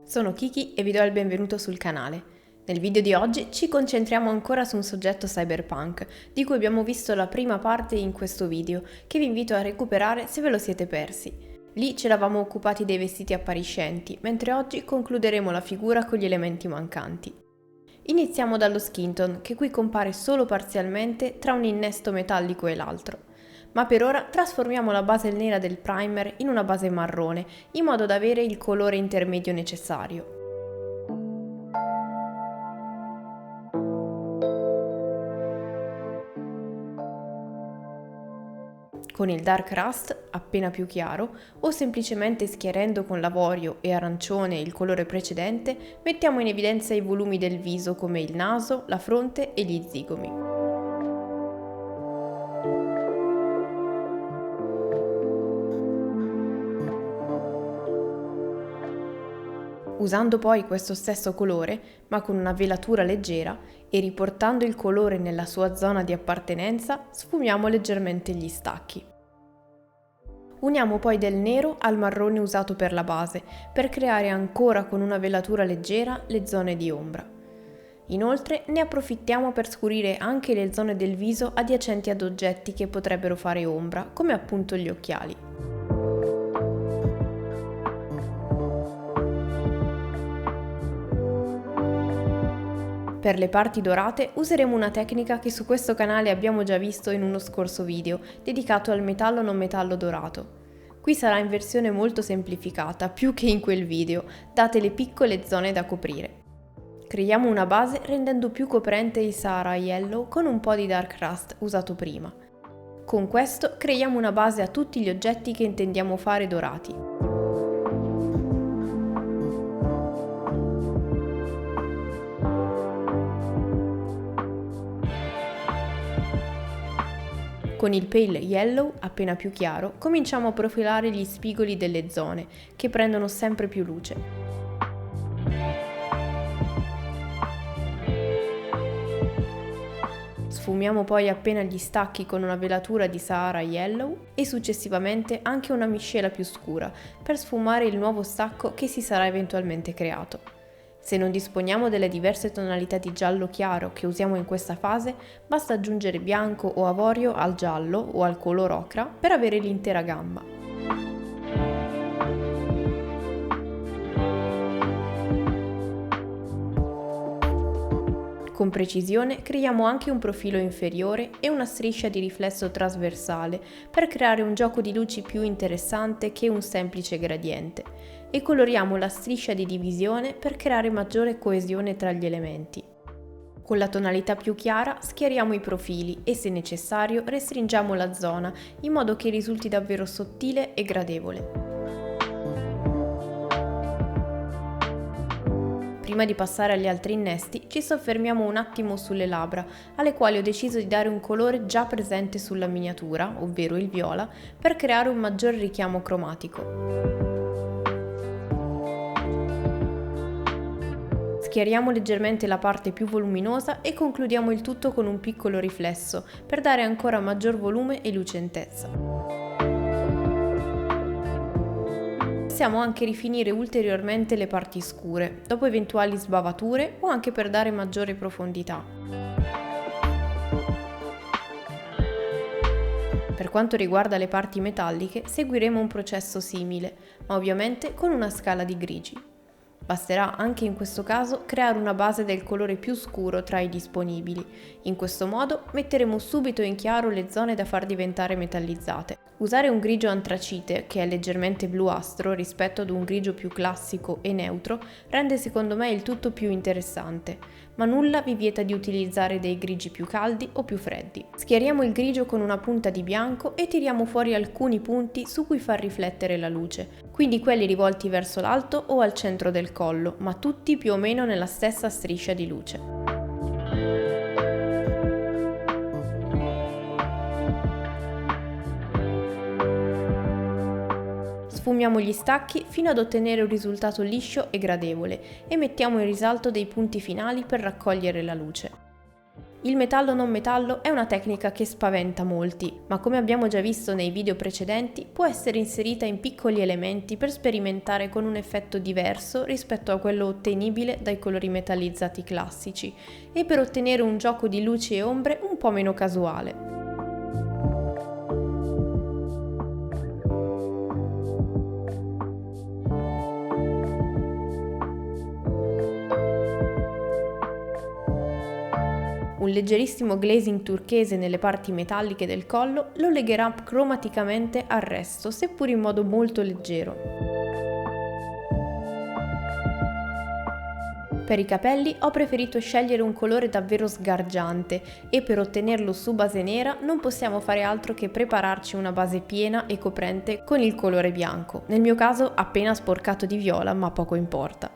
Sono Kiki e vi do il benvenuto sul canale. Nel video di oggi ci concentriamo ancora su un soggetto cyberpunk, di cui abbiamo visto la prima parte in questo video, che vi invito a recuperare se ve lo siete persi. Lì ci eravamo occupati dei vestiti appariscenti, mentre oggi concluderemo la figura con gli elementi mancanti. Iniziamo dallo skin tone, che qui compare solo parzialmente tra un innesto metallico e l'altro. Ma per ora trasformiamo la base nera del primer in una base marrone, in modo da avere il colore intermedio necessario. Con il Dark Rust, appena più chiaro, o semplicemente schiarendo con l'avorio e arancione il colore precedente, mettiamo in evidenza i volumi del viso come il naso, la fronte e gli zigomi. Usando poi questo stesso colore, ma con una velatura leggera, e riportando il colore nella sua zona di appartenenza, sfumiamo leggermente gli stacchi. Uniamo poi del nero al marrone usato per la base, per creare ancora con una velatura leggera le zone di ombra. Inoltre ne approfittiamo per scurire anche le zone del viso adiacenti ad oggetti che potrebbero fare ombra, come appunto gli occhiali. Per le parti dorate useremo una tecnica che su questo canale abbiamo già visto in uno scorso video, dedicato al metallo non metallo dorato. Qui sarà in versione molto semplificata, più che in quel video, date le piccole zone da coprire. Creiamo una base rendendo più coprente il Sahara Yellow con un po' di Dark Rust usato prima. Con questo creiamo una base a tutti gli oggetti che intendiamo fare dorati. Con il Pale Yellow, appena più chiaro, cominciamo a profilare gli spigoli delle zone, che prendono sempre più luce. Sfumiamo poi appena gli stacchi con una velatura di Sahara Yellow e successivamente anche una miscela più scura, per sfumare il nuovo stacco che si sarà eventualmente creato. Se non disponiamo delle diverse tonalità di giallo chiaro che usiamo in questa fase, basta aggiungere bianco o avorio al giallo o al color ocra per avere l'intera gamma. Con precisione creiamo anche un profilo inferiore e una striscia di riflesso trasversale per creare un gioco di luci più interessante che un semplice gradiente, e coloriamo la striscia di divisione per creare maggiore coesione tra gli elementi. Con la tonalità più chiara schiariamo i profili e, se necessario, restringiamo la zona in modo che risulti davvero sottile e gradevole. Prima di passare agli altri innesti, ci soffermiamo un attimo sulle labbra, alle quali ho deciso di dare un colore già presente sulla miniatura, ovvero il viola, per creare un maggiore richiamo cromatico. Schiariamo leggermente la parte più voluminosa e concludiamo il tutto con un piccolo riflesso, per dare ancora maggior volume e lucentezza. Possiamo anche rifinire ulteriormente le parti scure, dopo eventuali sbavature o anche per dare maggiore profondità. Per quanto riguarda le parti metalliche, seguiremo un processo simile, ma ovviamente con una scala di grigi. Basterà anche in questo caso creare una base del colore più scuro tra i disponibili. In questo modo metteremo subito in chiaro le zone da far diventare metallizzate. Usare un grigio antracite, che è leggermente bluastro rispetto ad un grigio più classico e neutro, rende secondo me il tutto più interessante, ma nulla vi vieta di utilizzare dei grigi più caldi o più freddi. Schiariamo il grigio con una punta di bianco e tiriamo fuori alcuni punti su cui far riflettere la luce, quindi quelli rivolti verso l'alto o al centro del collo, ma tutti più o meno nella stessa striscia di luce. Sfumiamo gli stacchi fino ad ottenere un risultato liscio e gradevole e mettiamo in risalto dei punti finali per raccogliere la luce. Il metallo non metallo è una tecnica che spaventa molti, ma come abbiamo già visto nei video precedenti, può essere inserita in piccoli elementi per sperimentare con un effetto diverso rispetto a quello ottenibile dai colori metallizzati classici e per ottenere un gioco di luci e ombre un po' meno casuale. Un leggerissimo glazing turchese nelle parti metalliche del collo lo legherà cromaticamente al resto, seppur in modo molto leggero. Per i capelli ho preferito scegliere un colore davvero sgargiante e per ottenerlo su base nera non possiamo fare altro che prepararci una base piena e coprente con il colore bianco, nel mio caso appena sporcato di viola, ma poco importa.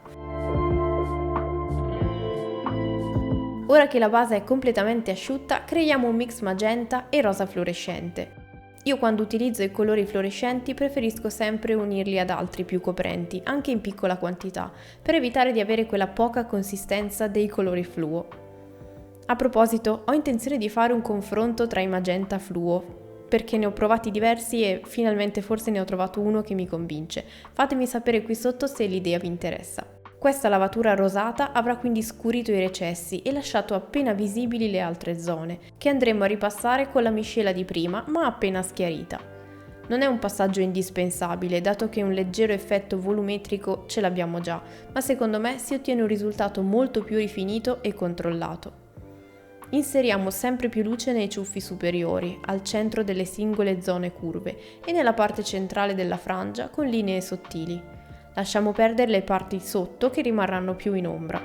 Ora che la base è completamente asciutta, creiamo un mix magenta e rosa fluorescente. Io quando utilizzo i colori fluorescenti preferisco sempre unirli ad altri più coprenti, anche in piccola quantità, per evitare di avere quella poca consistenza dei colori fluo. A proposito, ho intenzione di fare un confronto tra i magenta fluo, perché ne ho provati diversi e finalmente forse ne ho trovato uno che mi convince. Fatemi sapere qui sotto se l'idea vi interessa. Questa lavatura rosata avrà quindi scurito i recessi e lasciato appena visibili le altre zone, che andremo a ripassare con la miscela di prima, ma appena schiarita. Non è un passaggio indispensabile, dato che un leggero effetto volumetrico ce l'abbiamo già, ma secondo me si ottiene un risultato molto più rifinito e controllato. Inseriamo sempre più luce nei ciuffi superiori, al centro delle singole zone curve e nella parte centrale della frangia con linee sottili. Lasciamo perdere le parti sotto che rimarranno più in ombra.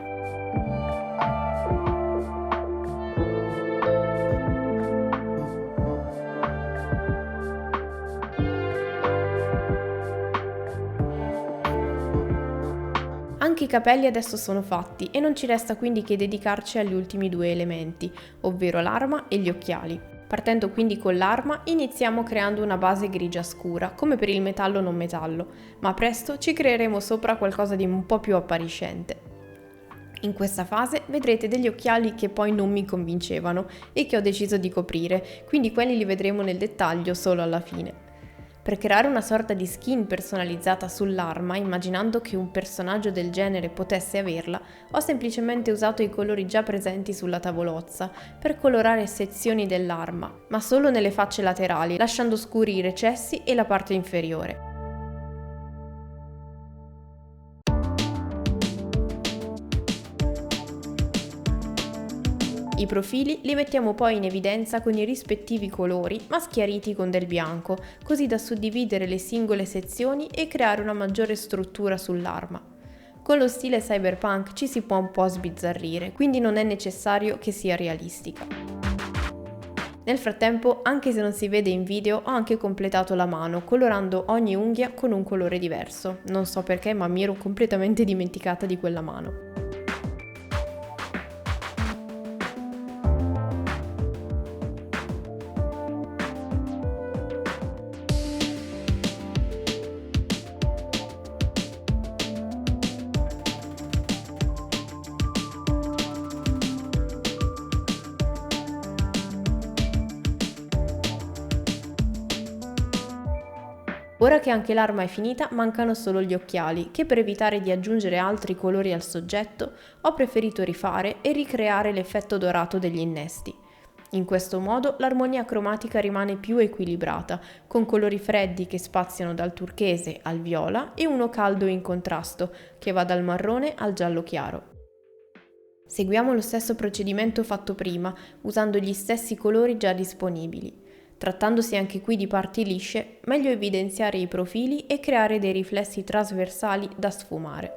Anche i capelli adesso sono fatti e non ci resta quindi che dedicarci agli ultimi due elementi, ovvero l'arma e gli occhiali. Partendo quindi con l'arma, iniziamo creando una base grigia scura, come per il metallo non metallo, ma presto ci creeremo sopra qualcosa di un po' più appariscente. In questa fase vedrete degli occhiali che poi non mi convincevano e che ho deciso di coprire, quindi quelli li vedremo nel dettaglio solo alla fine. Per creare una sorta di skin personalizzata sull'arma, immaginando che un personaggio del genere potesse averla, ho semplicemente usato i colori già presenti sulla tavolozza per colorare sezioni dell'arma, ma solo nelle facce laterali, lasciando scuri i recessi e la parte inferiore. I profili li mettiamo poi in evidenza con i rispettivi colori, ma schiariti con del bianco, così da suddividere le singole sezioni e creare una maggiore struttura sull'arma. Con lo stile cyberpunk ci si può un po' sbizzarrire, quindi non è necessario che sia realistica. Nel frattempo, anche se non si vede in video, ho anche completato la mano, colorando ogni unghia con un colore diverso. Non so perché, ma mi ero completamente dimenticata di quella mano. Ora che anche l'arma è finita, mancano solo gli occhiali, che per evitare di aggiungere altri colori al soggetto, ho preferito rifare e ricreare l'effetto dorato degli innesti. In questo modo l'armonia cromatica rimane più equilibrata, con colori freddi che spaziano dal turchese al viola e uno caldo in contrasto, che va dal marrone al giallo chiaro. Seguiamo lo stesso procedimento fatto prima, usando gli stessi colori già disponibili. Trattandosi anche qui di parti lisce, meglio evidenziare i profili e creare dei riflessi trasversali da sfumare.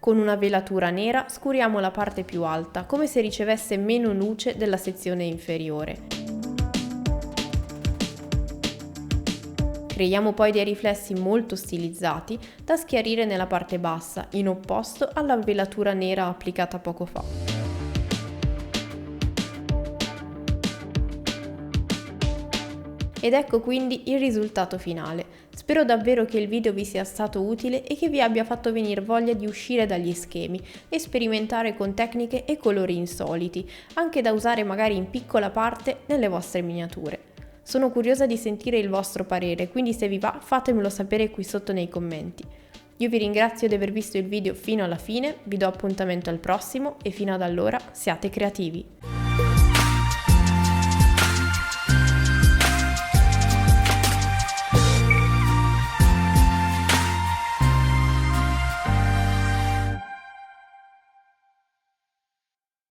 Con una velatura nera scuriamo la parte più alta, come se ricevesse meno luce della sezione inferiore. Creiamo poi dei riflessi molto stilizzati da schiarire nella parte bassa, in opposto alla velatura nera applicata poco fa. Ed ecco quindi il risultato finale. Spero davvero che il video vi sia stato utile e che vi abbia fatto venire voglia di uscire dagli schemi e sperimentare con tecniche e colori insoliti, anche da usare magari in piccola parte nelle vostre miniature. Sono curiosa di sentire il vostro parere, quindi se vi va fatemelo sapere qui sotto nei commenti. Io vi ringrazio di aver visto il video fino alla fine, vi do appuntamento al prossimo e fino ad allora siate creativi!